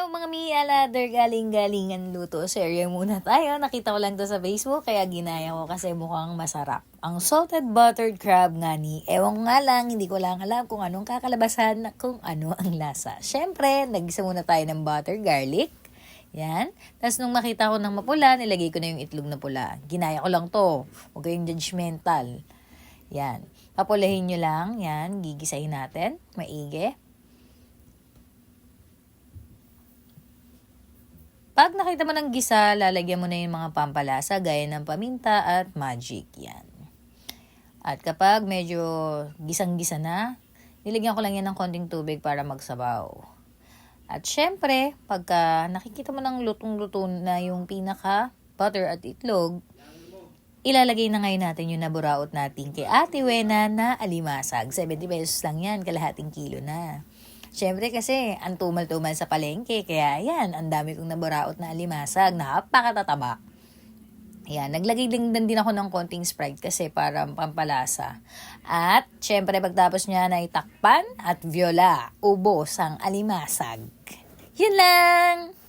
mga mi-aladder, galing-galingan luto. Share muna tayo. Nakita ko lang to sa Facebook kaya ginaya ko kasi mukhang masarap. Ang salted buttered crab nga ni, ewan ko nga lang, hindi ko lang alam kung anong kakalabasan, kung ano ang lasa. Siyempre, nagisa muna tayo ng butter, garlic. Yan. Tapos nung makita ko ng mapula, nilagay ko na yung itlog na pula. Ginaya ko lang to. Huwag kayong judgmental. Yan. Papulahin nyo lang. Yan. Gigisahin natin. Maigi. Pag nakita mo ng gisa, lalagyan mo na yung mga pampalasa gaya ng paminta at magic. Yan. At kapag medyo gisang-gisa na, nilagyan ko lang yan ng konting tubig para magsabaw. At syempre, pagka nakikita mo ng lutong-luto na yung pinaka butter at itlog, ilalagay na ngayon natin yung naburaot natin kay Ate Wena na alimasag. 70 pesos lang yan, kalahating kilo na. Siyempre kasi, ang tumal-tumal sa palengke, kaya yan, ang dami kong naburaot na alimasag, napakatataba. Ayan, naglagay din ako ng konting Sprite kasi para pampalasa. At, syempre, pagtapos niya na itakpan at viola, ubos ang alimasag. Yun lang!